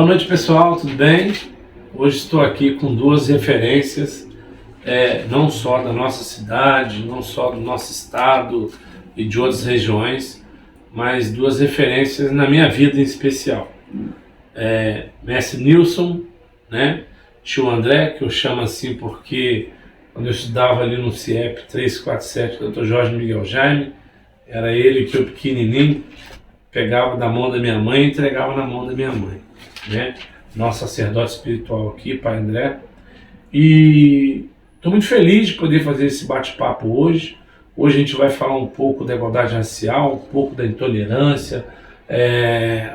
noite, pessoal, tudo bem? Hoje estou aqui com duas referências, não só da nossa cidade, não só do nosso estado e de outras regiões, mas duas referências na minha vida em especial. Mestre Nilson, né? Tio André, que eu chamo assim porque quando eu estudava ali no CIEP 347, Dr. Jorge Miguel Jaime, era ele que eu pequenininho pegava da mão da minha mãe e entregava na mão da minha mãe, né? Nosso sacerdote espiritual aqui, Pai André. E estou muito feliz de poder fazer esse bate-papo hoje. Hoje a gente vai falar um pouco da igualdade racial, um pouco da intolerância,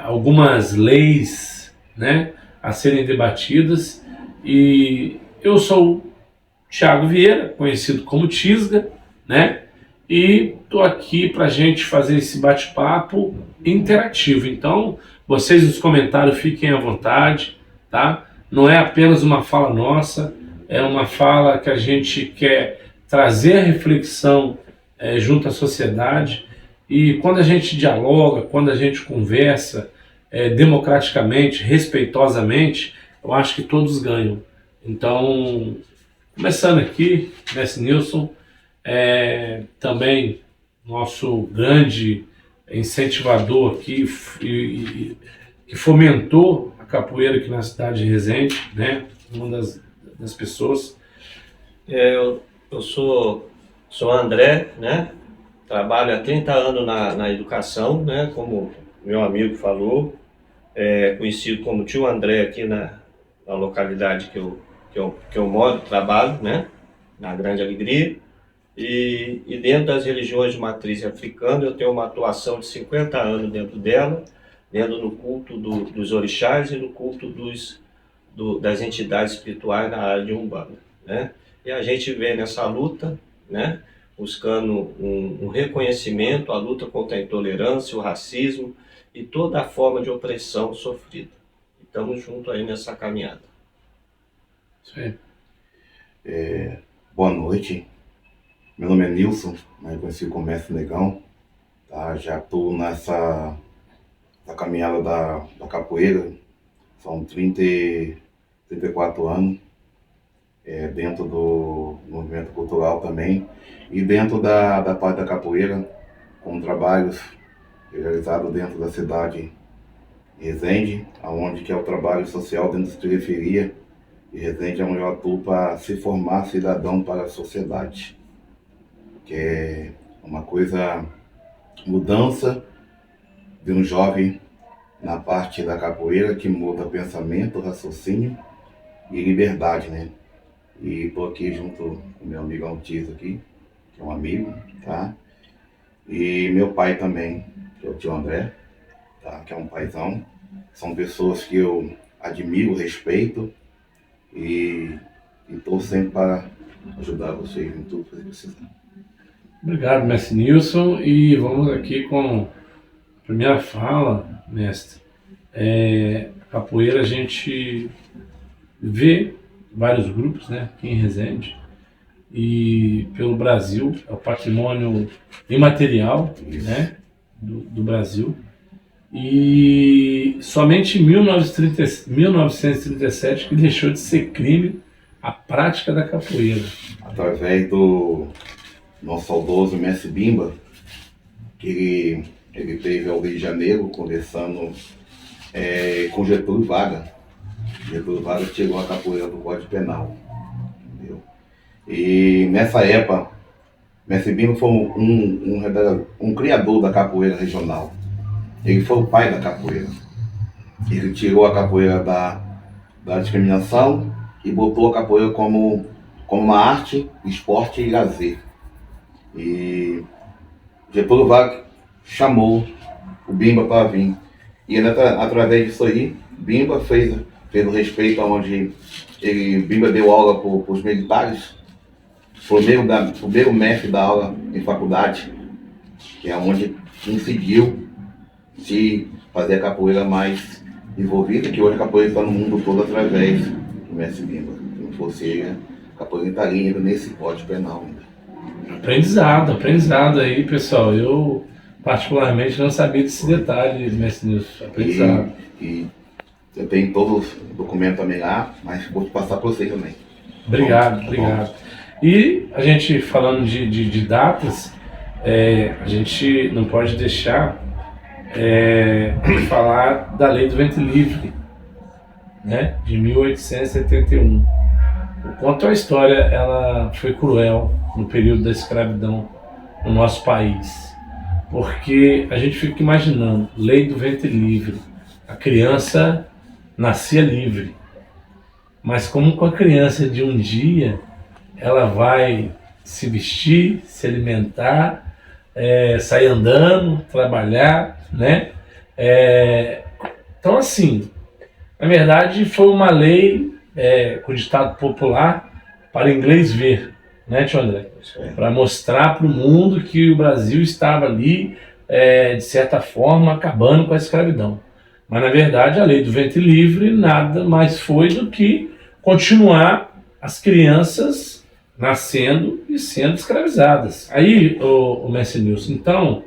algumas leis, né, a serem debatidas. E eu sou o Thiago Vieira, conhecido como Tisga, né? E estou aqui para a gente fazer esse bate-papo interativo. Então, vocês nos comentários fiquem à vontade, tá? Não é apenas uma fala nossa, é uma fala que a gente quer trazer a reflexão junto à sociedade. E quando a gente dialoga, quando a gente conversa democraticamente, respeitosamente, eu acho que todos ganham. Então, começando aqui, Mestre Nilson, também nosso grande incentivador aqui que fomentou a capoeira aqui na cidade de Resende, né? Uma das pessoas. Eu sou André, né? Trabalho há 30 anos na educação, né? Como meu amigo falou, conhecido como Tio André aqui na localidade que eu moro, trabalho, né? Na Grande Alegria. E dentro das religiões de matriz africana, eu tenho uma atuação de 50 anos dentro dela, dentro do culto dos orixás e no culto das entidades espirituais na área de Umbanda, né? E a gente vem nessa luta, né, buscando um reconhecimento, a luta contra a intolerância, o racismo e toda a forma de opressão sofrida. Estamos juntos aí nessa caminhada. Isso aí. Boa noite. Meu nome é Nilson, mais conhecido como Mestre Negão. Tá? Já estou nessa caminhada da capoeira, são 34 anos, dentro do movimento cultural também, e dentro da parte da capoeira, com trabalhos realizados dentro da cidade de Resende, onde que é o trabalho social dentro da periferia, e Resende é onde eu atuo para se formar cidadão para a sociedade, que é uma coisa, mudança de um jovem na parte da capoeira que muda pensamento, raciocínio e liberdade, né? E estou aqui junto com meu amigo Altiz aqui, que é um amigo, tá? E meu pai também, que é o tio André, tá? Que é um paizão. São pessoas que eu admiro, respeito e estou sempre para ajudar vocês em tudo que vocês precisam. Obrigado, Mestre Nilson. E vamos aqui com a primeira fala, mestre. A capoeira a gente vê vários grupos, né, aqui em Resende e pelo Brasil, é o patrimônio imaterial, né, do Brasil. E somente em 1937 que deixou de ser crime a prática da capoeira. Através do nosso saudoso Mestre Bimba, que ele teve ao Rio de Janeiro conversando com Getúlio Vargas. Getúlio Vargas tirou a capoeira do Código Penal, entendeu? E nessa época, Mestre Bimba foi um criador da capoeira regional. Ele foi o pai da capoeira. Ele tirou a capoeira da discriminação e botou a capoeira como uma arte, esporte e lazer. E Getúlio Vargas chamou o Bimba para vir. E através disso aí, Bimba fez o respeito aonde Bimba deu aula para os militares. Foi o primeiro mestre da aula em faculdade, que é onde conseguiu se fazer a capoeira mais envolvida, que hoje a capoeira está no mundo todo através do Mestre Bimba. Se não fosse ele, a capoeira estaria ainda nesse Código Penal ainda. Aprendizado aí, pessoal. Eu particularmente não sabia desse detalhe, Mestre Nilson. Aprendizado. E Eu tenho todos os documentos também lá, mas vou te passar para você também. Obrigado, Bom, obrigado. E a gente falando de datas, a gente não pode deixar de falar da Lei do Ventre Livre, né, de 1871. O quanto a história ela foi cruel no período da escravidão no nosso país. Porque a gente fica imaginando, Lei do Ventre Livre, a criança nascia livre. Mas como com a criança de um dia, ela vai se vestir, se alimentar, sair andando, trabalhar, né? Então assim, na verdade foi uma lei com ditado popular para inglês ver, né, tio André? Para mostrar para o mundo que o Brasil estava ali, de certa forma, acabando com a escravidão. Mas, na verdade, a lei do ventre livre nada mais foi do que continuar as crianças nascendo e sendo escravizadas. Aí, o Mestre Nilson, então,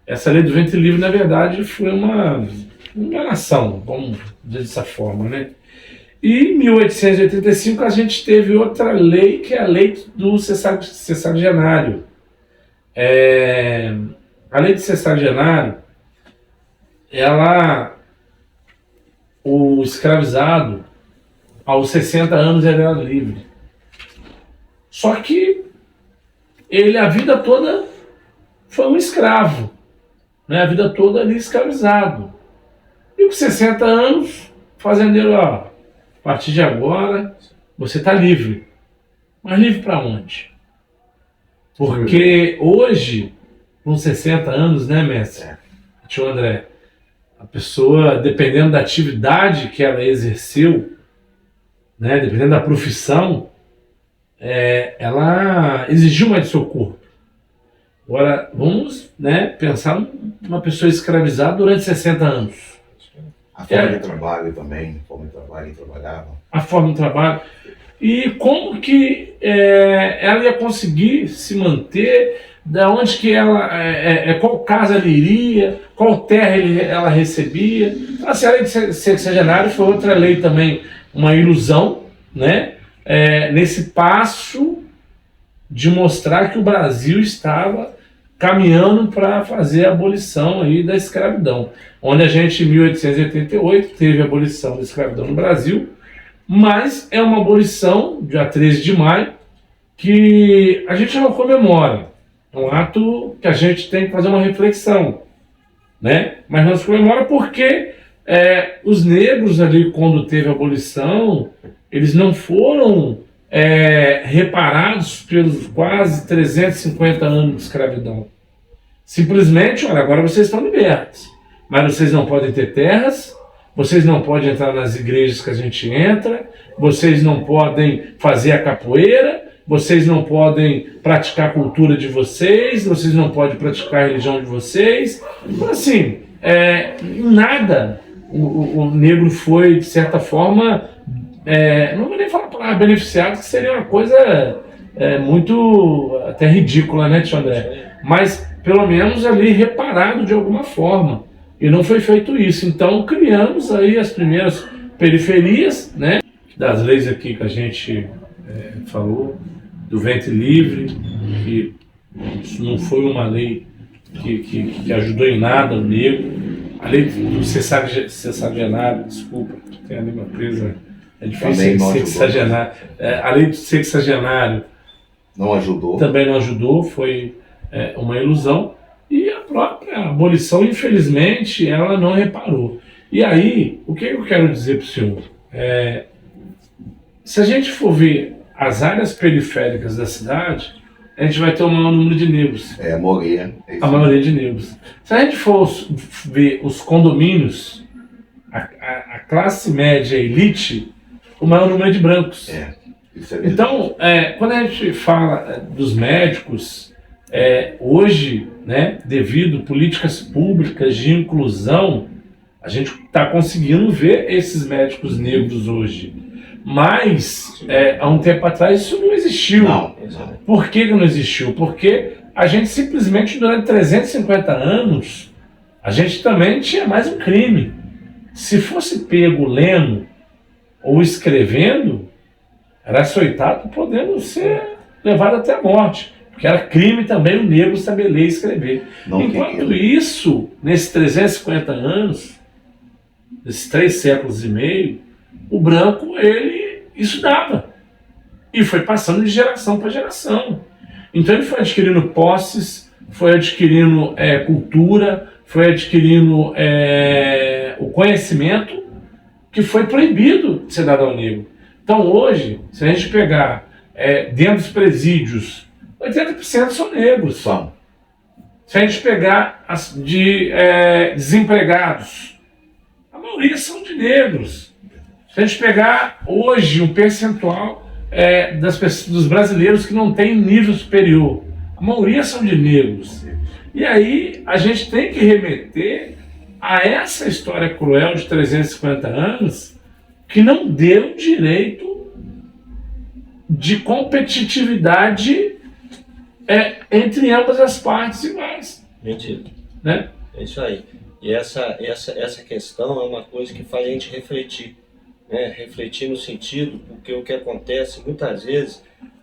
essa lei do ventre livre, na verdade, foi uma enganação, vamos dizer dessa forma, né? E em 1885 a gente teve outra lei, que é a lei do sexagenário. A lei do sexagenário, o escravizado, aos 60 anos ele era livre. Só que ele a vida toda foi um escravo, né? A vida toda ali escravizado. E com 60 anos, o fazendeiro, a partir de agora, você está livre. Mas livre para onde? Porque hoje, com 60 anos, né, mestre? Tio André, a pessoa, dependendo da atividade que ela exerceu, né, dependendo da profissão, ela exigiu mais do seu corpo. Agora, vamos, né, pensar numa pessoa escravizada durante 60 anos. A forma de trabalho também, a forma de trabalho que trabalhava. A forma de trabalho. E como que ela ia conseguir se manter, da onde que ela, qual casa ela iria, qual terra ela recebia. Assim, a lei de sexagenário foi outra lei também, uma ilusão, né? Nesse passo de mostrar que o Brasil estava caminhando para fazer a abolição aí da escravidão. Onde a gente, em 1888, teve a abolição da escravidão no Brasil, mas é uma abolição, dia 13 de maio, que a gente não comemora. É um ato que a gente tem que fazer uma reflexão, né? Mas não se comemora porque os negros ali, quando teve a abolição, eles não foram reparados pelos quase 350 anos de escravidão. Simplesmente, olha, agora vocês estão libertos, mas vocês não podem ter terras, vocês não podem entrar nas igrejas que a gente entra, vocês não podem fazer a capoeira, vocês não podem praticar a cultura de vocês, vocês não podem praticar a religião de vocês. Então, assim, nada o negro foi, de certa forma, não vou nem falar para beneficiado, que seria uma coisa muito até ridícula, né, tio André? Mas, pelo menos, ali reparado de alguma forma. E não foi feito isso. Então, criamos aí as primeiras periferias, né, das leis aqui que a gente falou, do ventre livre, que isso não foi uma lei que ajudou em nada o negro. A lei do sexagenário, desculpa, tem a língua presa, é difícil, sexagenário. A lei do sexagenário não ajudou. Também não ajudou, foi uma ilusão. E a própria abolição, infelizmente, ela não reparou. E aí, o que eu quero dizer para o senhor? Se a gente for ver as áreas periféricas da cidade, a gente vai ter o maior número de negros. A maioria. A maioria de negros. Se a gente for ver os condomínios, a classe média elite, o maior número é de brancos. Então, quando a gente fala dos médicos, hoje, né, devido a políticas públicas de inclusão, a gente está conseguindo ver esses médicos negros hoje. Mas, há um tempo atrás, isso não existiu. Não. Por que não existiu? Porque a gente simplesmente, durante 350 anos, a gente também tinha mais um crime. Se fosse pego lendo ou escrevendo, era açoitado, podendo ser levado até a morte. Porque era crime também o negro saber ler e escrever. Não Enquanto queria. isso, nesses 350 anos, nesses 3 séculos e meio, o branco, ele estudava. E foi passando de geração para geração. Então ele foi adquirindo posses, foi adquirindo cultura, foi adquirindo o conhecimento que foi proibido de cidadão negro. Então hoje, se a gente pegar dentro dos presídios, 80% são negros. São. Se a gente pegar desempregados, a maioria são de negros. Se a gente pegar hoje um percentual dos brasileiros que não têm nível superior, a maioria são de negros. E aí a gente tem que remeter a essa história cruel de 350 anos que não deu direito de competitividade entre ambas as partes iguais. Mentira. Né? É isso aí. E essa questão é uma coisa que faz a gente refletir. Né? Refletir no sentido, porque o que acontece, muitas vezes,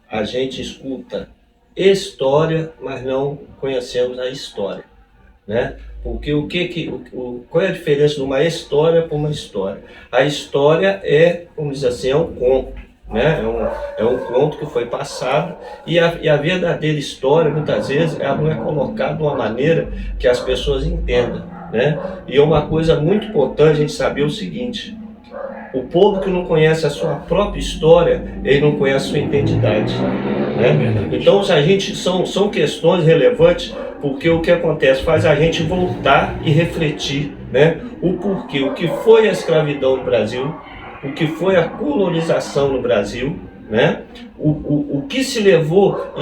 a gente escuta história, mas não conhecemos a história. Né? Porque qual é a diferença de uma história para uma história? A história vamos dizer assim, é um conto. Né? É um conto que foi passado e a verdadeira história, muitas vezes, ela não é colocada de uma maneira que as pessoas entendam. Né? E é uma coisa muito importante a gente saber o seguinte: o povo que não conhece a sua própria história, ele não conhece a sua identidade. Né? Então, são questões relevantes, porque o que acontece faz a gente voltar e refletir, né? O porquê, o que foi a escravidão no Brasil, o que foi a colonização no Brasil, né? O que se levou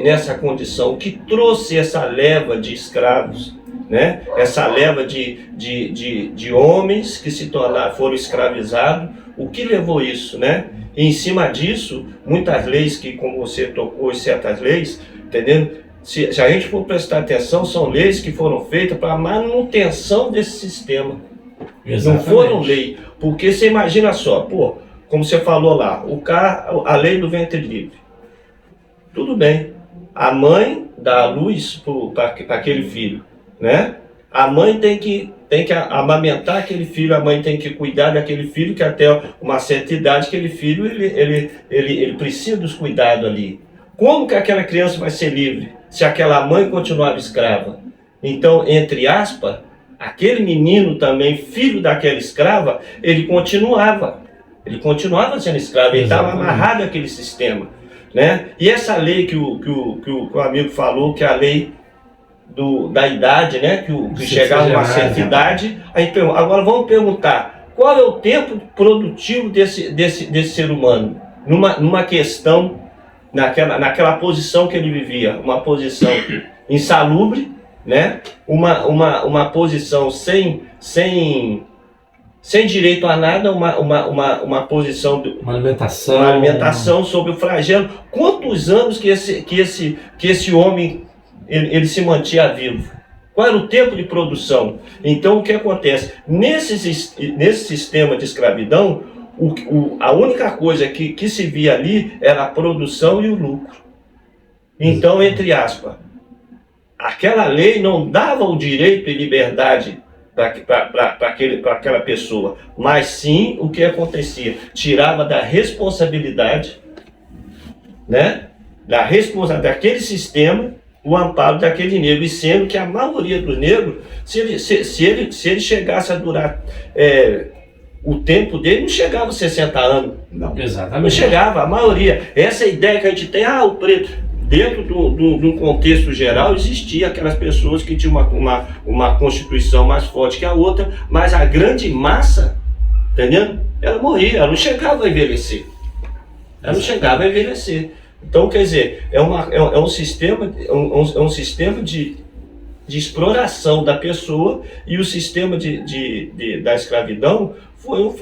nessa condição, o que trouxe essa leva de escravos, né? Essa leva de homens que foram escravizados, o que levou isso, né? E em cima disso, muitas leis que, como você tocou, certas leis, entendendo? Se a gente for prestar atenção, são leis que foram feitas para a manutenção desse sistema. Exatamente. Não foram leis. Porque você imagina só, pô, como você falou lá, a lei do ventre livre. Tudo bem. A mãe dá a luz para aquele filho, né? A mãe tem que amamentar aquele filho, a mãe tem que cuidar daquele filho, que até uma certa idade, aquele filho, ele precisa dos cuidados ali. Como que aquela criança vai ser livre se aquela mãe continuava escrava? Então, entre aspas, aquele menino também, filho daquela escrava, ele continuava sendo escravo, ele estava amarrado àquele sistema, né? E essa lei que o amigo falou, que é a lei da idade, né? Que chegava a uma certa idade, agora vamos perguntar, qual é o tempo produtivo desse ser humano? Numa questão, naquela posição que ele vivia, uma posição insalubre, né? Uma posição sem direito a nada, uma posição uma alimentação sob o flagelo. Quantos anos que esse homem ele se mantinha vivo? Qual era o tempo de produção? Então o que acontece? Nesse sistema de escravidão, a única coisa que se via ali era a produção e o lucro. Então, entre aspas, aquela lei não dava o direito e liberdade para aquela pessoa, mas sim o que acontecia? Tirava da responsabilidade, né? Daquele sistema, o amparo daquele negro, e sendo que a maioria dos negros, se ele chegasse a durar o tempo dele, não chegava a 60 anos. Não. Exatamente. Não chegava, a maioria. Essa ideia que a gente tem, o preto. Dentro de um contexto geral, existia aquelas pessoas que tinham uma constituição mais forte que a outra, mas a grande massa, entendendo? Ela morria, ela não chegava a envelhecer. Então, quer dizer, é um sistema de exploração da pessoa, e o sistema da escravidão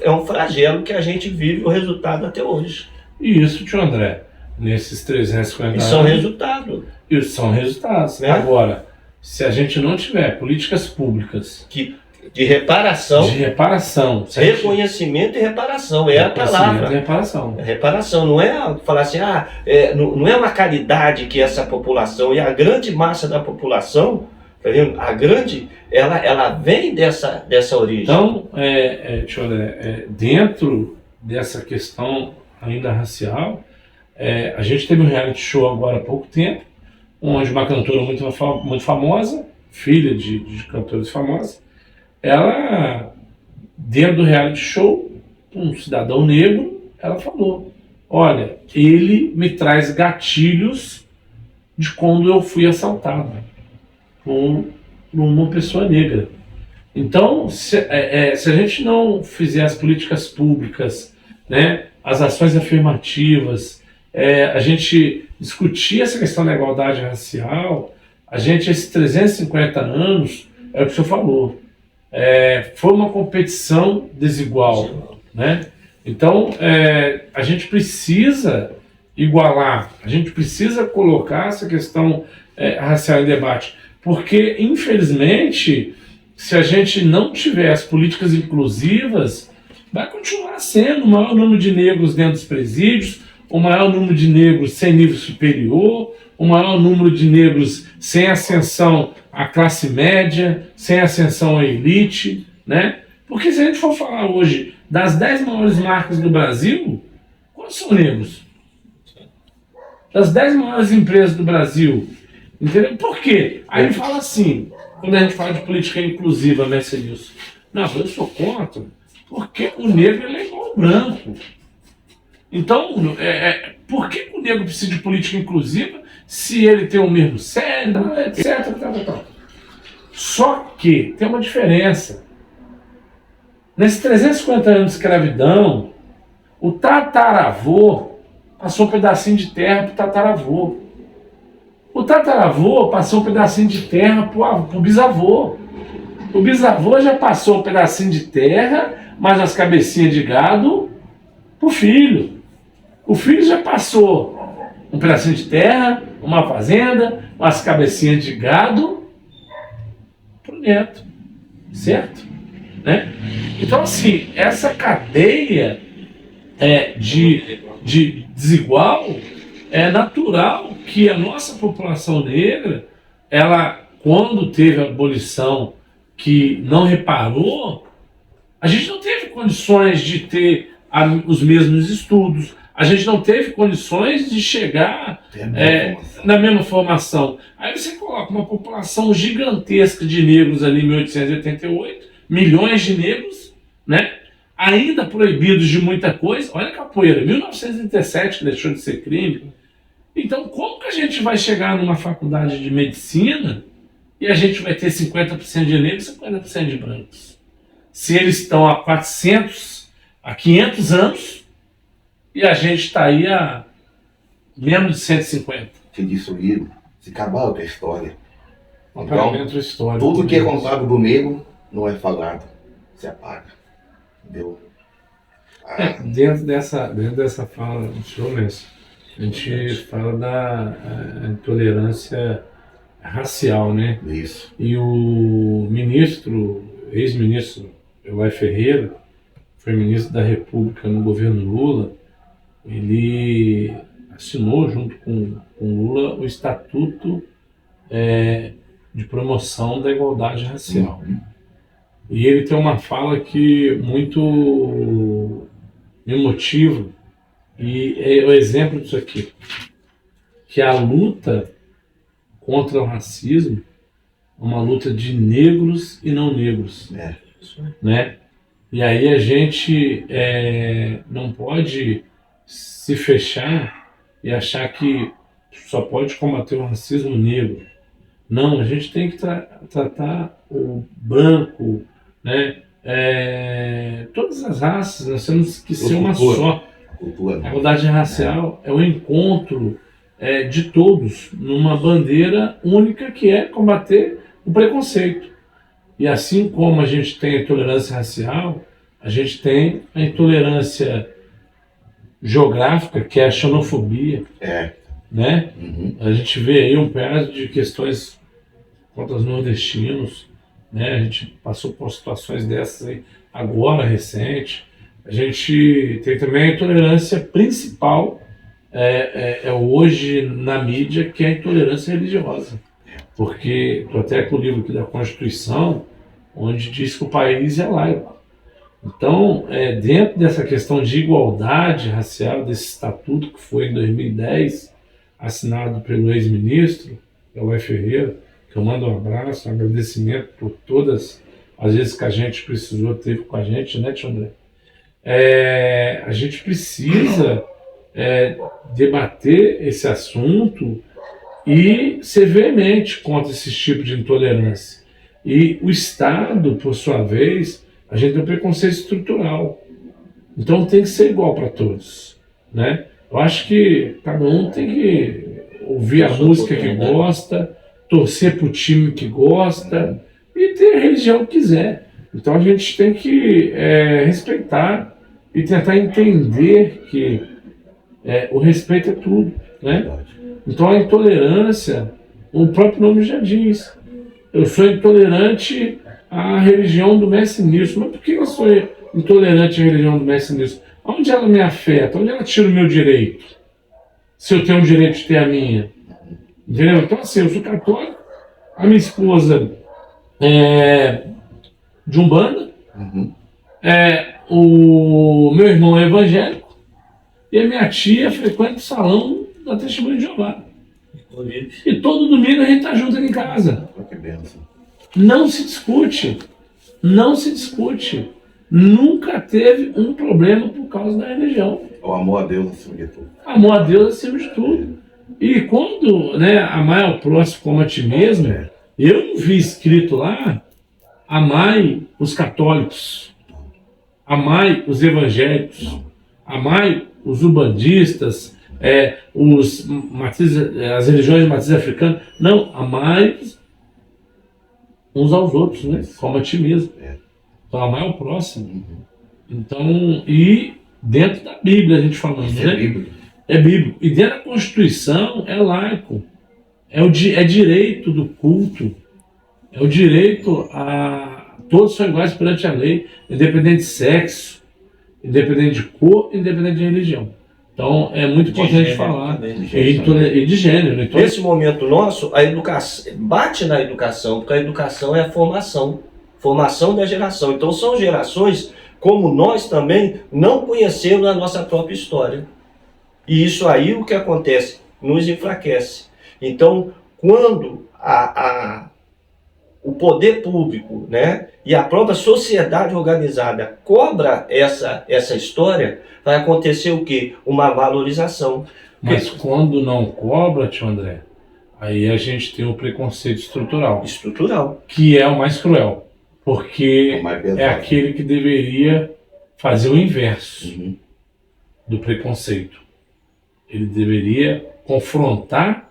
é um flagelo que a gente vive o resultado até hoje. E isso, tio André, nesses 350 anos... Isso são resultados. Né? Agora, se a gente não tiver políticas públicas que de reparação. De reparação. Certo? Reconhecimento e reparação, é a palavra. Reparação. Reparação, não é falar assim, não é uma caridade que essa população, e a grande massa da população, tá vendo? A grande, ela vem dessa origem. Então, dentro dessa questão ainda racial, a gente teve um reality show agora há pouco tempo, onde uma cantora muito famosa, filha de cantores famosos, ela, dentro do reality show, um cidadão negro, ela falou, olha, ele me traz gatilhos de quando eu fui assaltada por uma pessoa negra. Então, se a gente não fizer as políticas públicas, né, as ações afirmativas, a gente discutir essa questão da igualdade racial, a gente, esses 350 anos, é o que o senhor falou, foi uma competição desigual, né? Então, a gente precisa igualar, a gente precisa colocar essa questão racial em debate, porque, infelizmente, se a gente não tiver as políticas inclusivas, vai continuar sendo o maior número de negros dentro dos presídios, o maior número de negros sem nível superior, o maior número de negros sem ascensão à classe média, sem ascensão à elite, né? Porque se a gente for falar hoje das 10 maiores marcas do Brasil, quantos são negros? Das 10 maiores empresas do Brasil, entendeu? Por quê? Aí ele fala assim, quando a gente fala de política inclusiva, Mercedes, não, eu sou contra, porque o negro ele é igual ao branco. Então, por que o negro precisa de política inclusiva se ele tem o mesmo cérebro, etc. Só que tem uma diferença. Nesses 350 anos de escravidão, o tataravô passou um pedacinho de terra para o tataravô. O tataravô passou um pedacinho de terra para o bisavô. O bisavô já passou um pedacinho de terra, mais as cabecinhas de gado, para o filho. O filho já passou um pedacinho de terra, uma fazenda, umas cabecinhas de gado para o neto, certo? Né? Então, assim, essa cadeia de desigual, é natural que a nossa população negra, ela, quando teve a abolição, que não reparou, a gente não teve condições de ter os mesmos estudos, a gente não teve condições de chegar na mesma formação. Aí você coloca uma população gigantesca de negros ali em 1888, milhões de negros, né? Ainda proibidos de muita coisa. Olha a capoeira, 1937 que deixou de ser crime. Então, como que a gente vai chegar numa faculdade de medicina e a gente vai ter 50% de negros e 50% de brancos? Se eles estão há 500 anos e a gente está aí há menos de 150. Que destruíram, se acabaram com a história. Um apagamento histórico. Tudo que é contado do negro não é falado, se apaga. Entendeu? Dentro dessa fala do senhor Messi, a gente fala da intolerância racial, né? Isso. E o ex-ministro Eloy Ferreira, foi ministro da República no governo Lula, ele assinou junto com Lula o Estatuto de Promoção da Igualdade Racial. E ele tem uma fala que muito emotiva, e é o exemplo disso aqui, que a luta contra o racismo é uma luta de negros e não negros, né? E aí a gente não pode se fechar e achar que só pode combater o racismo negro. Não, a gente tem que tratar o branco, né? Todas as raças, nós temos que ser uma só. A igualdade racial é o encontro de todos numa bandeira única, que é combater o preconceito. E assim como a gente tem a intolerância racial, a gente tem a intolerância geográfica, que é a xenofobia. Né? A gente vê aí um pedaço de questões contra os nordestinos, né? A gente passou por situações dessas aí agora, recente. A gente tem também a intolerância principal hoje na mídia, que é a intolerância religiosa. Porque estou até com o livro aqui da Constituição, onde diz que o país é laico. Então, dentro dessa questão de igualdade racial, desse estatuto que foi em 2010, assinado pelo ex-ministro, Elway Ferreira, que eu mando um abraço, um agradecimento por todas as vezes que a gente precisou, teve com a gente, né, tio André? A gente precisa debater esse assunto e ser veemente contra esse tipo de intolerância. E o Estado, por sua vez, a gente tem um preconceito estrutural. Então tem que ser igual para todos, né? Eu acho que cada um tem que ouvir a música que gosta, torcer para o time que gosta e ter a religião que quiser. Então a gente tem que respeitar e tentar entender que o respeito é tudo, né? Então a intolerância, o próprio nome já diz. Eu sou intolerante à religião do Mestre Nilson. Mas por que eu sou intolerante à religião do Mestre Nilson? Onde ela me afeta? Onde ela tira o meu direito? Se eu tenho o direito de ter a minha. Entendeu? Então assim, eu sou católico, a minha esposa é de Umbanda, o meu irmão é evangélico e a minha tia frequenta o salão da Testemunha de Jeová. E todo domingo a gente está junto aqui em casa. Que benção. Não se discute. Não se discute. Nunca teve um problema por causa da religião. O amor a Deus acima de tudo. Amor a Deus acima de tudo. E quando, amar ao próximo como a ti mesmo, eu não vi escrito lá, amai os católicos, amai os evangélicos, amai os umbandistas, as religiões de matriz africana. Não, amai uns aos outros, né? Como a ti mesmo. Então, amar ao próximo. Então, e dentro da Bíblia a gente falando, Isso né? é bíblico. É bíblico. E dentro da Constituição é laico. É direito do culto. É o direito a... Todos são iguais perante a lei, independente de sexo, independente de cor, independente de religião. Então, é muito importante falar. E de gênero. Então, nesse momento nosso, a educação bate na educação, porque a educação é a formação. Formação da geração. Então, são gerações, como nós também, não conhecemos a nossa própria história. E isso aí, o que acontece? Nos enfraquece. Então, quando o poder público, né, e a própria sociedade organizada cobra essa história, vai acontecer o quê? Uma valorização. Mas quando não cobra, tio André, aí a gente tem um preconceito estrutural. Estrutural. Que é o mais cruel. Porque é aquele que deveria fazer o inverso do preconceito. Ele deveria confrontar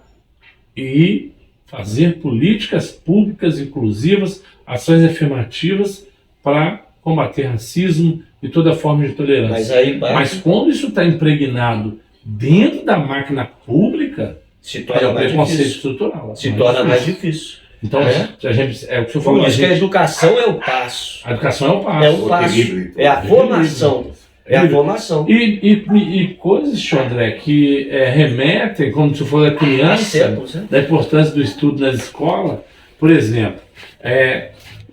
e fazer políticas públicas inclusivas, ações afirmativas para combater racismo e toda forma de tolerância. Mas quando isso está impregnado dentro da máquina pública, se torna mais preconceito difícil. estrutural. Se torna mais difícil. Então, a gente, é o que você falou. Por isso que a educação é o passo. A educação é o passo. É o passo. É a formação. É a formação. E coisas, tio André, que remetem, como se for da criança, da importância do estudo nas escolas. Por exemplo,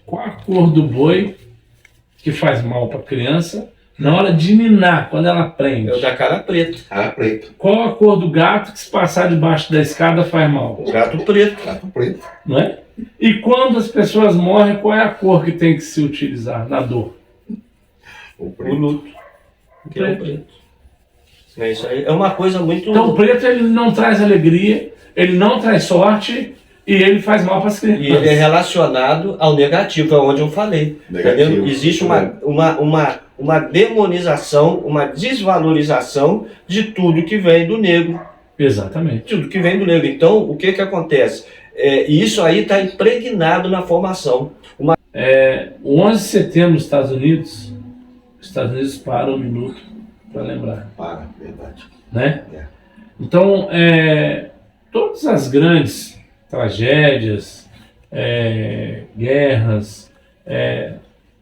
qual a cor do boi que faz mal para a criança na hora de ninar, quando ela aprende? É o da cara preta. Cara preto. Qual a cor do gato que se passar debaixo da escada faz mal? O gato preto. Gato preto. Não é? E quando as pessoas morrem, qual é a cor que tem que se utilizar na dor? O O luto. Que é o preto. Isso aí é uma coisa muito... Então o preto, ele não traz alegria, ele não traz sorte e ele faz mal para as crianças. E ele é relacionado ao negativo, é onde eu falei. Entendeu? Existe uma demonização, uma desvalorização de tudo que vem do negro. Exatamente. Tudo que vem do negro. Então, o que acontece? Isso aí está impregnado na formação. O 11 de setembro nos Estados Unidos para um minuto para lembrar. Verdade. Né? Então, todas as grandes tragédias, guerras.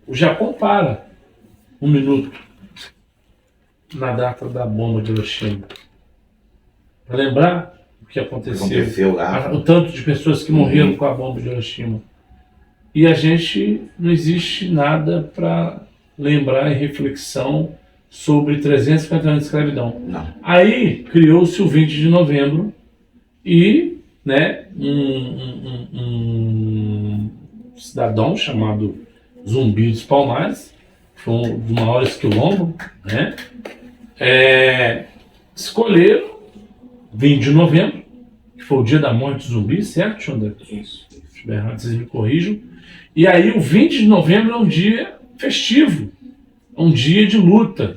O Japão para um minuto na data da bomba de Hiroshima para lembrar o que aconteceu lá. O tanto de pessoas que morreram com a bomba de Hiroshima. E a gente, não existe nada para lembrar em reflexão sobre 350 anos de escravidão. Não. Aí criou-se o 20 de novembro e, né, um cidadão chamado Zumbi dos Palmares, que foi um dos maiores quilombos, né, escolheram 20 de novembro, que foi o dia da morte do Zumbi, certo, Xandra? Isso. Se estiver errado, vocês me corrijam. E aí o 20 de novembro é um dia festivo, é um dia de luta.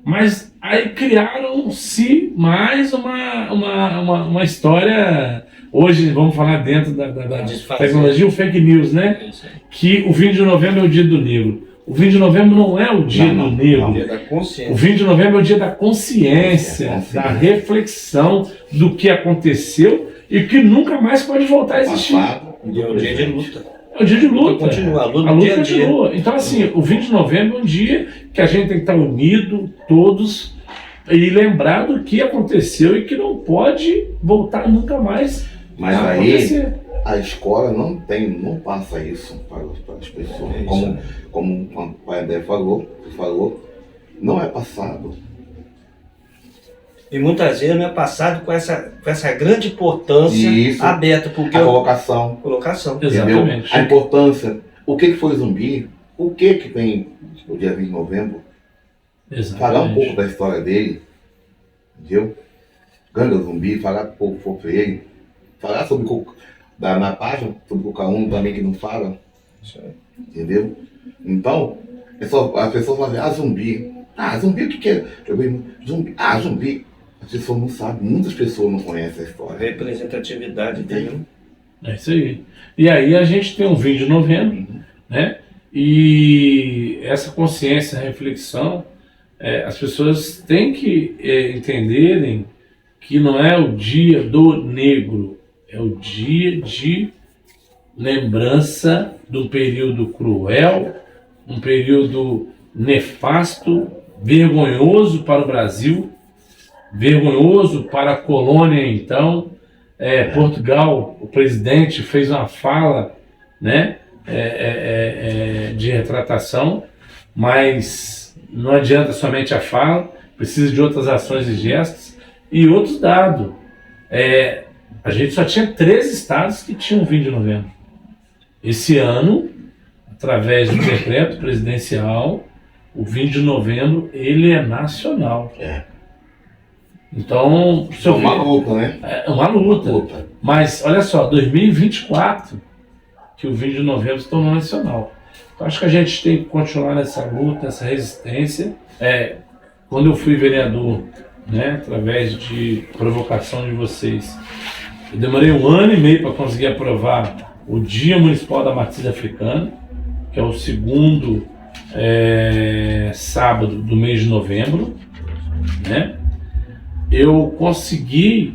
Mas aí criaram-se mais uma história, hoje vamos falar dentro da tecnologia, o fake news, né? Que o 20 de novembro é o dia do negro. O 20 de novembro não é o dia do negro. O dia da consciência. O 20 de novembro é o dia da consciência, da reflexão do que aconteceu e que nunca mais pode voltar a existir. E é um dia de luta. É um dia de luta. Continua, a luta continua. Então, assim, o 20 de novembro é um dia que a gente tem que estar unido, todos, e lembrar do que aconteceu e que não pode voltar nunca mais. Mas a aí, acontecer. a escola não passa isso para as pessoas. Como o pai André falou, não é passado. E muitas vezes não é passado com essa grande importância aberta. Porque a colocação. Exatamente. A importância. O que foi Zumbi? O que tem o dia 20 de novembro? Exatamente. Falar um pouco da história dele. Entendeu? Ganga Zumbi, falar um pouco sobre ele. Falar sobre na página, sobre qualquer um também que não fala. Entendeu? Então, as pessoas falam, Zumbi. Zumbi o que é? Zumbi. Zumbi. As pessoas não sabem, muitas pessoas não conhecem a história. A representatividade dele. É isso aí. E aí a gente tem um 20 de novembro, né? E essa consciência, reflexão, as pessoas têm que entenderem que não é o dia do negro, é o dia de lembrança de um período cruel, um período nefasto, vergonhoso para o Brasil, vergonhoso para a colônia. Então, Portugal, o presidente fez uma fala, né, de retratação, mas não adianta somente a fala, precisa de outras ações e gestos. E outros dados, a gente só tinha 3 estados que tinham 20 de novembro. Esse ano, através do decreto presidencial, o 20 de novembro, ele é nacional. Então, é uma luta, né? É uma luta. Mas, olha só, 2024, que o 20 de novembro se tornou nacional. Então, acho que a gente tem que continuar nessa luta, nessa resistência. Quando eu fui vereador, né, através de provocação de vocês, eu demorei 1 ano e meio para conseguir aprovar o Dia Municipal da Matriz Africana, que é o segundo sábado do mês de novembro, né? Eu consegui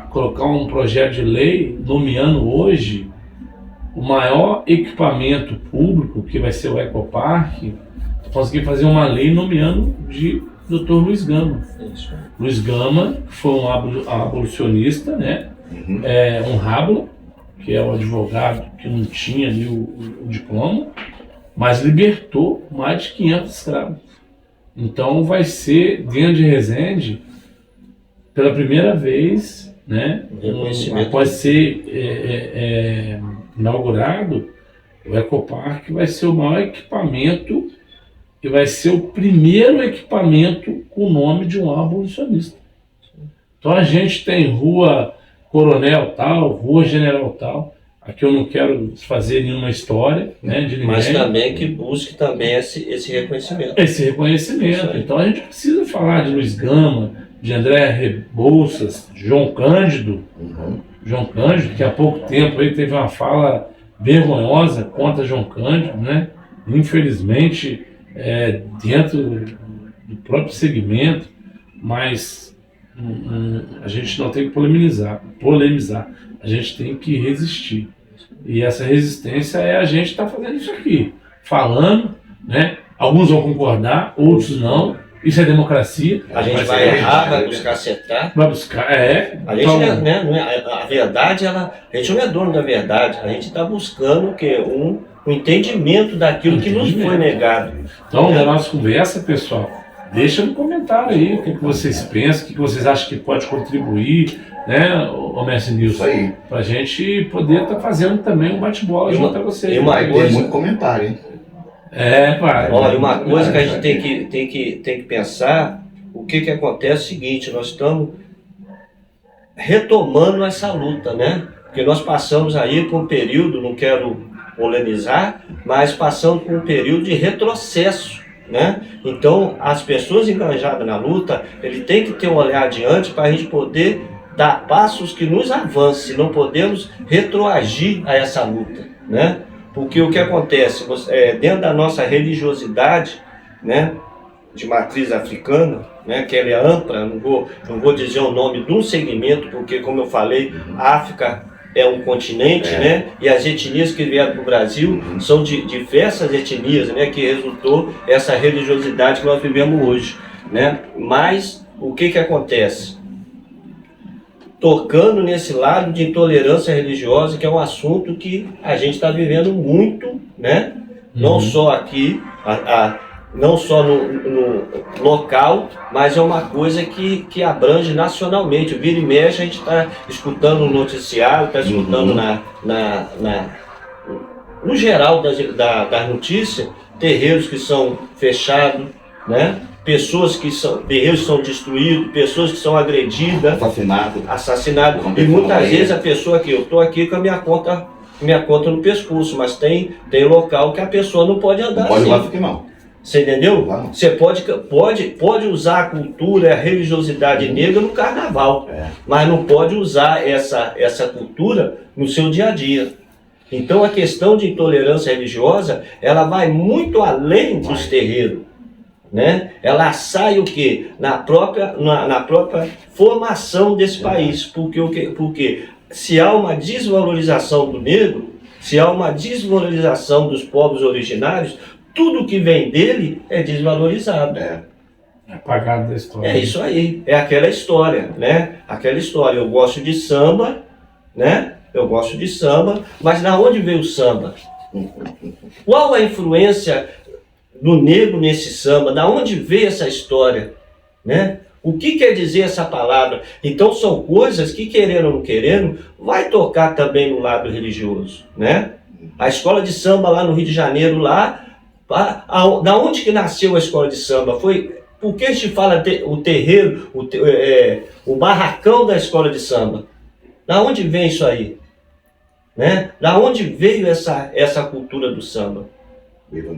colocar um projeto de lei nomeando hoje o maior equipamento público, que vai ser o Ecoparque. Eu consegui fazer uma lei nomeando de Dr. Luiz Gama. Luiz Gama foi um abolicionista, né? Um rábula, que é o advogado que não tinha ali o diploma, mas libertou mais de 500 escravos. Então vai ser, dentro de Resende, pela primeira vez, né, após ser inaugurado, o Ecoparque vai ser o maior equipamento e vai ser o primeiro equipamento com o nome de um abolicionista. Então a gente tem Rua Coronel tal, Rua General tal. Aqui eu não quero fazer nenhuma história, né, de ninguém. Mas também que busque também esse reconhecimento. Esse reconhecimento. Então a gente precisa falar de Luiz Gama, de André Rebouças, de João Cândido. João Cândido, que há pouco tempo ele teve uma fala vergonhosa contra João Cândido, né? Infelizmente, dentro do próprio segmento, mas a gente não tem que polemizar, a gente tem que resistir. E essa resistência é a gente estar fazendo isso aqui, falando, né? Alguns vão concordar, outros não. Isso é democracia. A gente vai errar, vai buscar acertar. Vai buscar, A gente não é, a verdade, a gente não é dono da verdade. A gente está buscando o quê? Um entendimento daquilo que nos foi negado. Então, na nossa conversa, pessoal, deixa no comentário aí o que vocês pensam, o que vocês acham que pode contribuir, né, o Mestre Nilson? Isso aí. Pra gente poder estar fazendo também um bate-bola junto a vocês. Vai ter muito comentário, hein? Pai. Olha, uma coisa que a gente tem que pensar, o que acontece é o seguinte, nós estamos retomando essa luta, né? Porque nós passamos aí por um período, não quero polemizar, mas passamos por um período de retrocesso, né? Então, as pessoas engajadas na luta, ele tem que ter um olhar adiante para a gente poder dar passos que nos avancem, não podemos retroagir a essa luta, né? Porque o que acontece, dentro da nossa religiosidade, né, de matriz africana, né, que ela é ampla, não vou dizer o nome de um segmento, porque, como eu falei, a África é um continente, né, e as etnias que vieram para o Brasil são de diversas etnias, né, que resultou essa religiosidade que nós vivemos hoje, né. Mas o que acontece? Tocando nesse lado de intolerância religiosa, que é um assunto que a gente está vivendo muito, né? Não só aqui, não só no local, mas é uma coisa que abrange nacionalmente. Vira e mexe, a gente está escutando no noticiário, está escutando no geral das notícias, terreiros que são fechados, né? Terreiros que são destruídos, pessoas que são agredidas, assassinadas. E muitas vezes a pessoa aqui, eu estou aqui com a minha conta no pescoço, mas tem local que a pessoa não pode andar assim. Pode lá, não. Você entendeu? Você pode usar a cultura, a religiosidade negra no carnaval, mas não pode usar essa cultura no seu dia a dia. Então a questão de intolerância religiosa, ela vai muito além dos terreiros. Né? Ela sai o quê? Na própria formação desse país. Porque se há uma desvalorização do negro, se há uma desvalorização dos povos originários, tudo que vem dele é desvalorizado. É apagado da história. É isso aí, é aquela história, né? Aquela história, eu gosto de samba, né? Eu gosto de samba, mas da onde veio o samba? Qual a influência do negro nesse samba? Da onde veio essa história, né? O que quer dizer essa palavra? Então são coisas que, querendo ou não querendo, vai tocar também no lado religioso, né? A escola de samba lá no Rio de Janeiro, da onde que nasceu a escola de samba? Por que a gente fala o terreiro, o barracão da escola de samba? Da onde vem isso aí? Né? Da onde veio essa cultura do samba?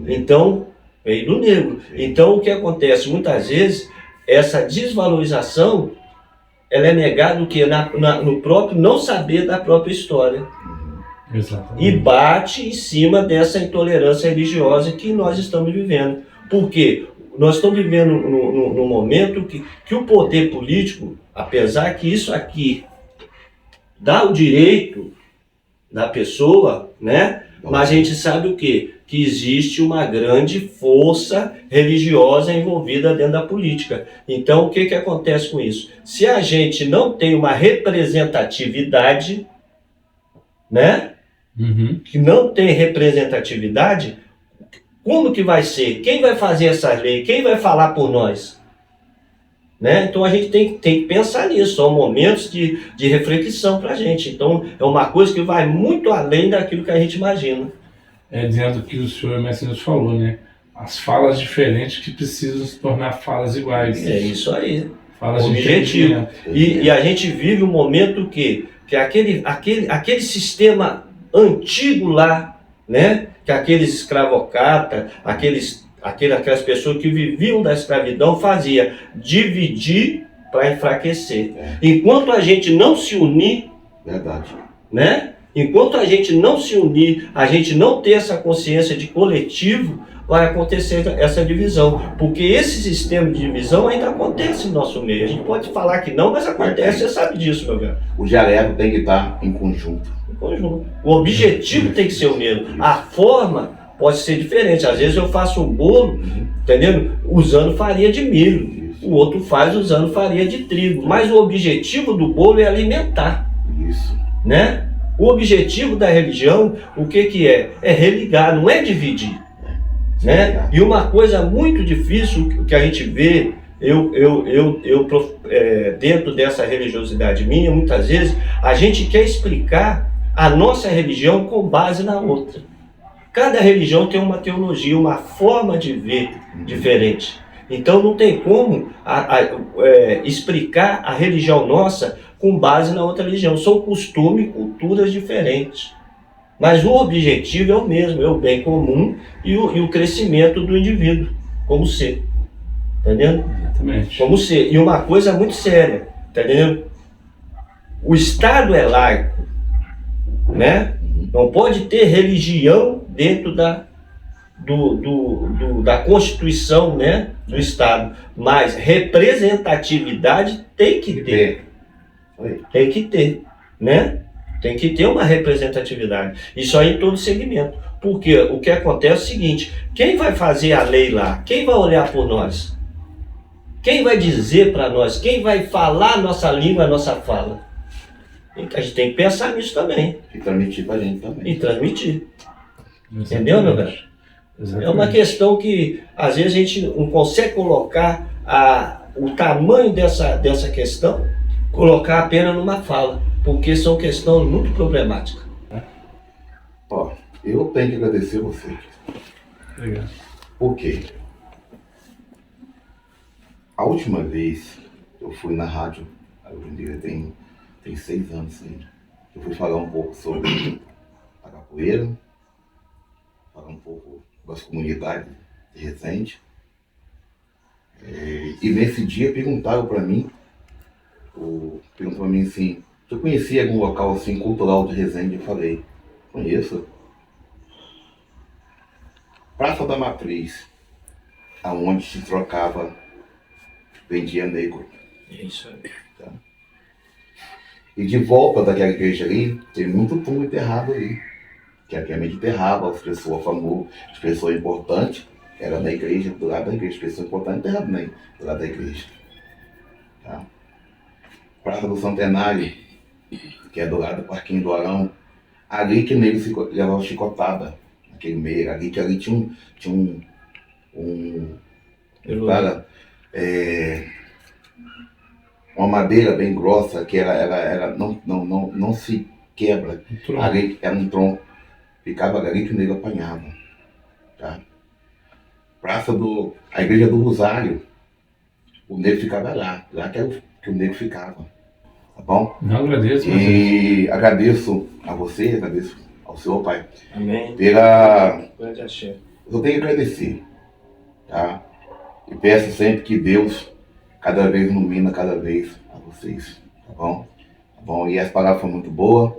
Então, veio do negro. Então, o que acontece? Muitas vezes, essa desvalorização, ela é negada no próprio não saber da própria história. Exatamente. E bate em cima dessa intolerância religiosa que nós estamos vivendo. Por quê? Nós estamos vivendo num momento que o poder político, apesar que isso aqui dá o direito da pessoa, né? Mas a gente sabe o quê? Que existe uma grande força religiosa envolvida dentro da política. Então, o que acontece com isso? Se a gente não tem uma representatividade, né? Que não tem representatividade, como que vai ser? Quem vai fazer essa lei? Quem vai falar por nós? Né? Então a gente tem que pensar nisso, são momentos de reflexão para a gente. Então é uma coisa que vai muito além daquilo que a gente imagina. Dizendo que o senhor Mestre falou, né? As falas diferentes que precisam se tornar falas iguais. É isso aí. Falas objetivo. E a gente vive um momento que aquele sistema antigo lá, né? Que aqueles escravocratas, aquelas pessoas que viviam da escravidão fazia dividir para enfraquecer. Enquanto a gente não se unir, verdade, né? Enquanto a gente não se unir, a gente não ter essa consciência de coletivo, vai acontecer essa divisão. Porque esse sistema de divisão ainda acontece no nosso meio. A gente pode falar que não, mas acontece, você sabe disso, meu velho. O dialeto tem que estar em conjunto. conjunto. O objetivo tem que ser o mesmo. A forma pode ser diferente. Às vezes eu faço um bolo, entendeu? Usando farinha de milho. O outro faz usando farinha de trigo. Mas o objetivo do bolo é alimentar. Isso. Né? O objetivo da religião, o que é? É religar, não é dividir. Né? E uma coisa muito difícil que a gente vê, dentro dessa religiosidade minha, muitas vezes, a gente quer explicar a nossa religião com base na outra. Cada religião tem uma teologia, uma forma de ver diferente. Então não tem como explicar a religião nossa com base na outra religião. São costumes e culturas diferentes. Mas o objetivo é o mesmo, é o bem comum e o crescimento do indivíduo como ser. Entendeu? Exatamente. Como ser. E uma coisa muito séria, entendeu? O Estado é laico, né? Não pode ter religião dentro da Constituição, né, do Estado, mas representatividade tem que ter. Tem que ter, né? Tem que ter uma representatividade. Isso aí em todo segmento. Porque o que acontece é o seguinte: quem vai fazer a lei lá? Quem vai olhar por nós? Quem vai dizer para nós? Quem vai falar a nossa língua, a nossa fala? A gente tem que pensar nisso também. E transmitir para a gente também. E transmitir. Exatamente. Entendeu, meu velho? Exatamente. É uma questão que às vezes a gente não consegue colocar o tamanho dessa questão, colocar apenas numa fala, porque são questões muito problemáticas. Ó, eu tenho que agradecer você. Obrigado. Por quê? A última vez eu fui na rádio, hoje em dia tem 6 anos ainda, eu fui falar um pouco sobre a capoeira, falar um pouco das comunidades de Resende. E nesse dia perguntaram para mim assim, se eu conhecia algum local assim cultural de Resende. Eu falei, conheço. Praça da Matriz, aonde se trocava, vendia negro. Isso aí. Tá? E de volta daquela igreja ali, tem muito túmulo enterrado ali. Que antigamente enterrava as pessoas famosas, as pessoas importantes, era na igreja, do lado da igreja, as pessoas importantes enterradas do lado da igreja. Tá? Praça do Centenário, que é do lado do Parquinho do Arão, ali que nele se levava chicotada, naquele meio, ali que ali tinha uma madeira bem grossa, que não se quebra, ali era um tronco, ficava ali que o negro apanhava. Tá? A igreja do Rosário, o negro ficava lá que era que o negro ficava. Tá bom? Não, agradeço. E agradeço a você, agradeço ao Senhor, Pai. Amém. Eu tenho que agradecer, tá? E peço sempre que Deus cada vez ilumina cada vez a vocês, tá bom? Tá bom? E as palavras foram muito boas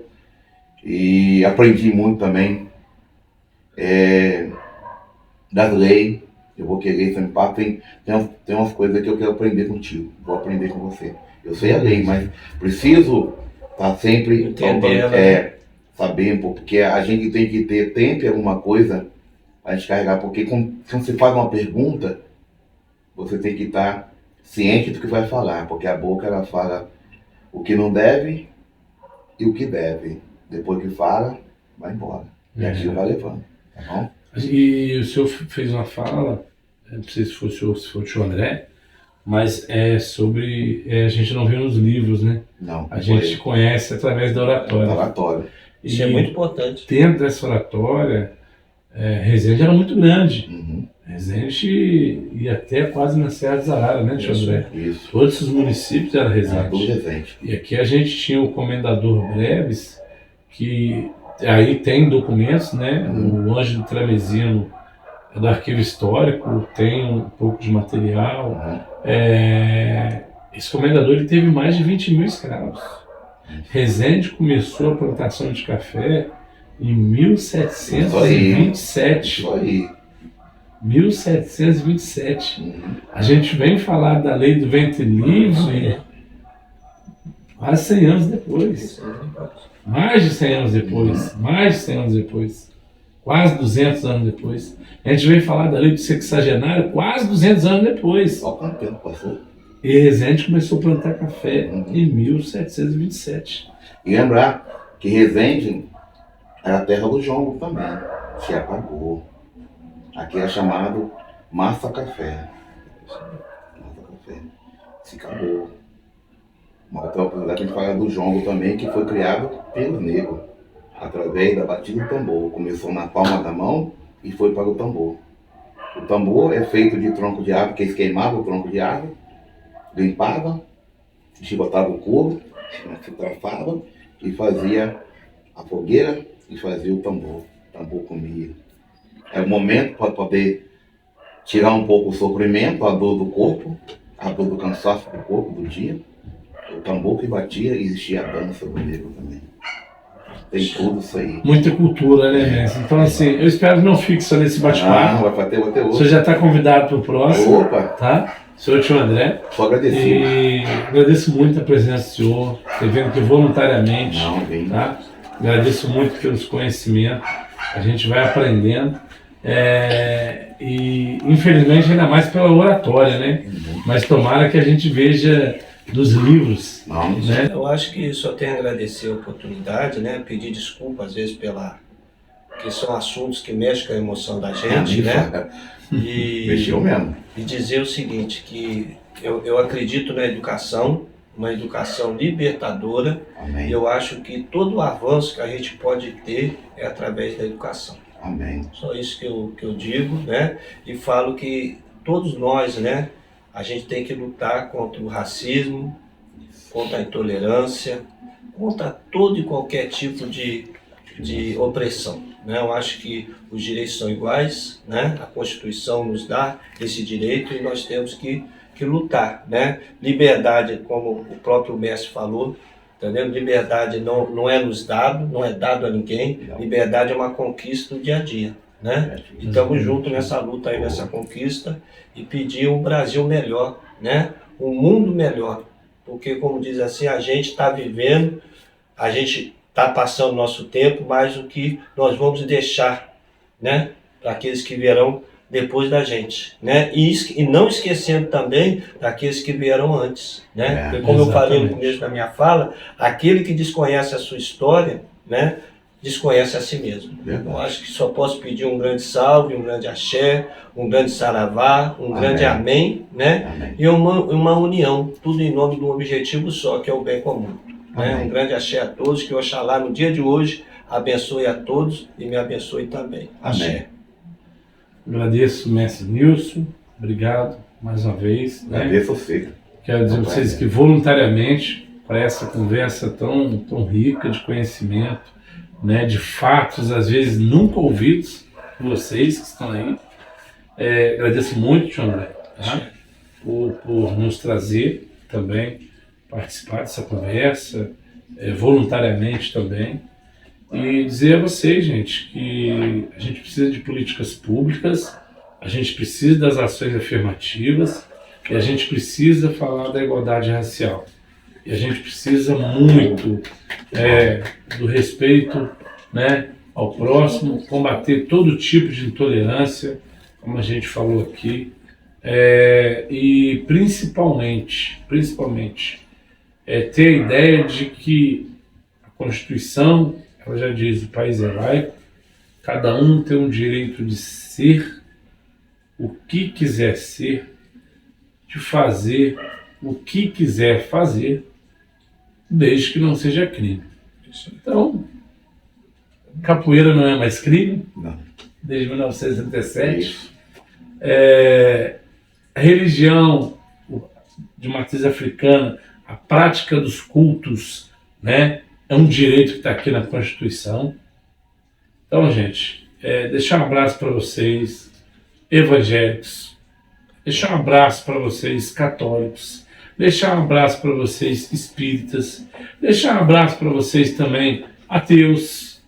e aprendi muito também das leis. Eu vou querer sempre, tem umas coisas que eu quero aprender contigo, vou aprender com você. Eu sei a lei, mas preciso estar sempre sabendo, porque a gente tem que ter tempo em alguma coisa para descarregar, porque quando você faz uma pergunta, você tem que estar ciente do que vai falar, porque a boca ela fala o que não deve e o que deve. Depois que fala, vai embora. E aquilo vai levando, tá bom? E o senhor fez uma fala, não sei se foi o senhor André, mas sobre, a gente não vê nos livros, né? Não. A gente conhece através da oratória. Da oratória. Isso é muito importante. Dentro dessa oratória, Resende era muito grande. Uhum. Resende ia até quase na Serra dos Araras, né, tio André? Isso. Todos esses municípios eram Resende. E aqui a gente tinha o Comendador Breves, que aí tem documentos, né? O Ângelo Tremezino é do arquivo histórico, tem um pouco de material. Esse comendador ele teve mais de 20 mil escravos. Resende começou a plantação de café em 1727. Isso aí. 1727. A gente vem falar da lei do ventre livre Quase 100 anos depois. Mais de 100 anos depois. Mais de 100 anos depois. Quase 200 anos depois. A gente veio falar da lei do sexagenário quase 200 anos depois. Olha quanto tempo passou. E Resende começou a plantar café em 1727. E lembrar que Resende era a terra do jongo também. Se apagou. Aqui é chamado Massa Café. Massa Café. Se acabou. Uma outra oportunidade que a gente fala do jongo também, que foi criado pelos negros, através da batida do tambor. Começou na palma da mão e foi para o tambor. O tambor é feito de tronco de árvore, que eles queimavam o tronco de árvore, limpavam, chicotavam o couro, se trafava e fazia a fogueira e fazia o tambor. O tambor comia. É o momento para poder tirar um pouco o sofrimento, a dor do corpo, a dor do cansaço do corpo do dia. O tambor que batia, existia a dança do negro também. Tem tudo isso aí. Muita cultura, né, mestre? Então, assim, eu espero que não fique só nesse bate-papo. Vai ter outro. O senhor já está convidado para o próximo. Opa! Tá? Senhor tio André. Só agradecer. E agradeço muito a presença do senhor, vendo que voluntariamente. Não, vem. Tá? Agradeço muito pelos conhecimentos. A gente vai aprendendo. E infelizmente ainda mais pela oratória, né? Mas tomara que a gente veja dos livros. Não, né? Eu acho que só tenho a agradecer a oportunidade, né? Pedir desculpa às vezes porque são assuntos que mexem com a emoção da gente, né? Mexeu mesmo. E dizer o seguinte, que eu acredito na educação, uma educação libertadora. Amém. E eu acho que todo o avanço que a gente pode ter é através da educação. Amém. Só isso que eu digo, né? E falo que todos nós, né? A gente tem que lutar contra o racismo, contra a intolerância, contra todo e qualquer tipo de opressão. Né? Eu acho que os direitos são iguais, né? A Constituição nos dá esse direito e nós temos que lutar. Né? Liberdade, como o próprio mestre falou, entendeu? Liberdade não é nos dado, não é dado a ninguém. Liberdade é uma conquista do dia a dia. Né? E estamos juntos nessa luta aí, nessa conquista, e pedir um Brasil melhor, né? Um mundo melhor, porque como diz assim, a gente está vivendo, a gente está passando nosso tempo, mas o que nós vamos deixar, né? Para aqueles que virão depois da gente, né? E não esquecendo também daqueles que vieram antes, né? Porque como eu falei no começo da minha fala, aquele que desconhece a sua história, né? Desconhece a si mesmo. Eu acho que só posso pedir um grande salve, um grande axé, um grande saravá, um grande amém, né? Amém. E uma união, tudo em nome de um objetivo só, que é o bem comum. Né? Um grande axé a todos, que Oxalá no dia de hoje abençoe a todos e me abençoe também. Axé. Agradeço, mestre Nilson, obrigado mais uma vez. Agradeço você. Quero dizer a vocês que voluntariamente, para essa conversa tão rica de conhecimento, né, de fatos, às vezes nunca ouvidos por vocês que estão aí. Agradeço muito, tio André, tá? por nos trazer também, participar dessa conversa, voluntariamente também. E dizer a vocês, gente, que a gente precisa de políticas públicas, a gente precisa das ações afirmativas e a gente precisa falar da igualdade racial. E a gente precisa muito do respeito, né, ao próximo, combater todo tipo de intolerância, como a gente falou aqui, e principalmente, ter a ideia de que a Constituição, ela já diz, o país é laico, cada um tem o direito de ser o que quiser ser, de fazer o que quiser fazer, desde que não seja crime. Então, capoeira não é mais crime, Não. desde 1937. A religião de matriz africana, a prática dos cultos, né, é um direito que está aqui na Constituição. Então, gente, deixar um abraço para vocês, evangélicos, deixar um abraço para vocês, católicos, deixar um abraço para vocês, espíritas, deixar um abraço para vocês também, ateus,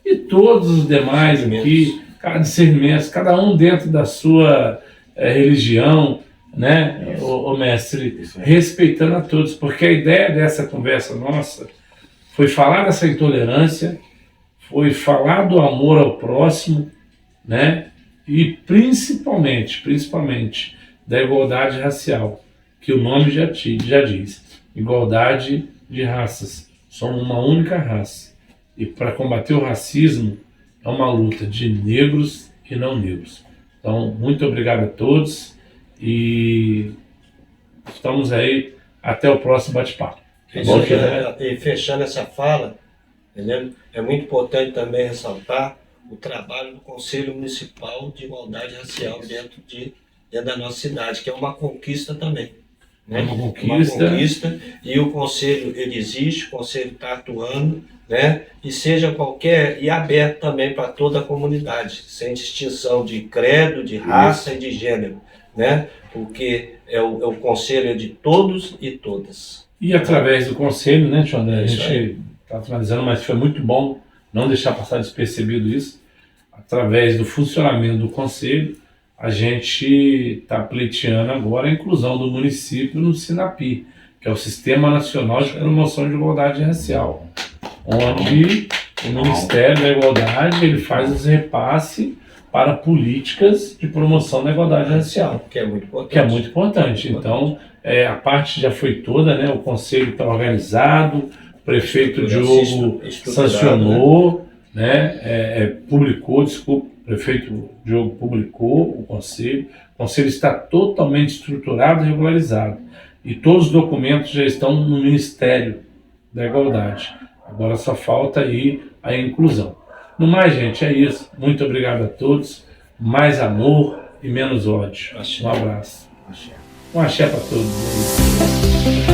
e todos os demais aqui, cada discernimento, cada um dentro da sua religião, né, Isso. o mestre, Isso aí. respeitando a todos, porque a ideia dessa conversa nossa foi falar dessa intolerância, foi falar do amor ao próximo, né, e principalmente da igualdade racial, que o nome já diz, igualdade de raças. Somos uma única raça. E para combater o racismo é uma luta de negros e não negros. Então, muito obrigado a todos e estamos aí até o próximo bate-papo. E fechando essa fala, entendeu? É muito importante também ressaltar o trabalho do Conselho Municipal de Igualdade Racial dentro da nossa cidade, que é uma conquista também. Né? Uma conquista. E o Conselho, ele existe, o Conselho está atuando, né? E aberto também para toda a comunidade, sem distinção de credo, de raça e de gênero, né? Porque o Conselho é de todos e todas. E através do Conselho, né, Tio André, a gente está finalizando, mas foi muito bom não deixar passar despercebido isso. Através do funcionamento do Conselho, a gente está pleiteando agora a inclusão do município no SINAPI, que é o Sistema Nacional de Promoção de Igualdade Racial, onde o Ministério da Igualdade ele faz os repasses para políticas de promoção da igualdade racial. Que é muito importante. Que é muito importante. Então, a parte já foi toda, né? O Conselho está organizado, o prefeito Diogo sancionou, né? O prefeito Diogo publicou o Conselho está totalmente estruturado e regularizado. E todos os documentos já estão no Ministério da Igualdade. Agora só falta aí a inclusão. No mais, gente, é isso. Muito obrigado a todos. Mais amor e menos ódio. Um abraço. Um axé para todos.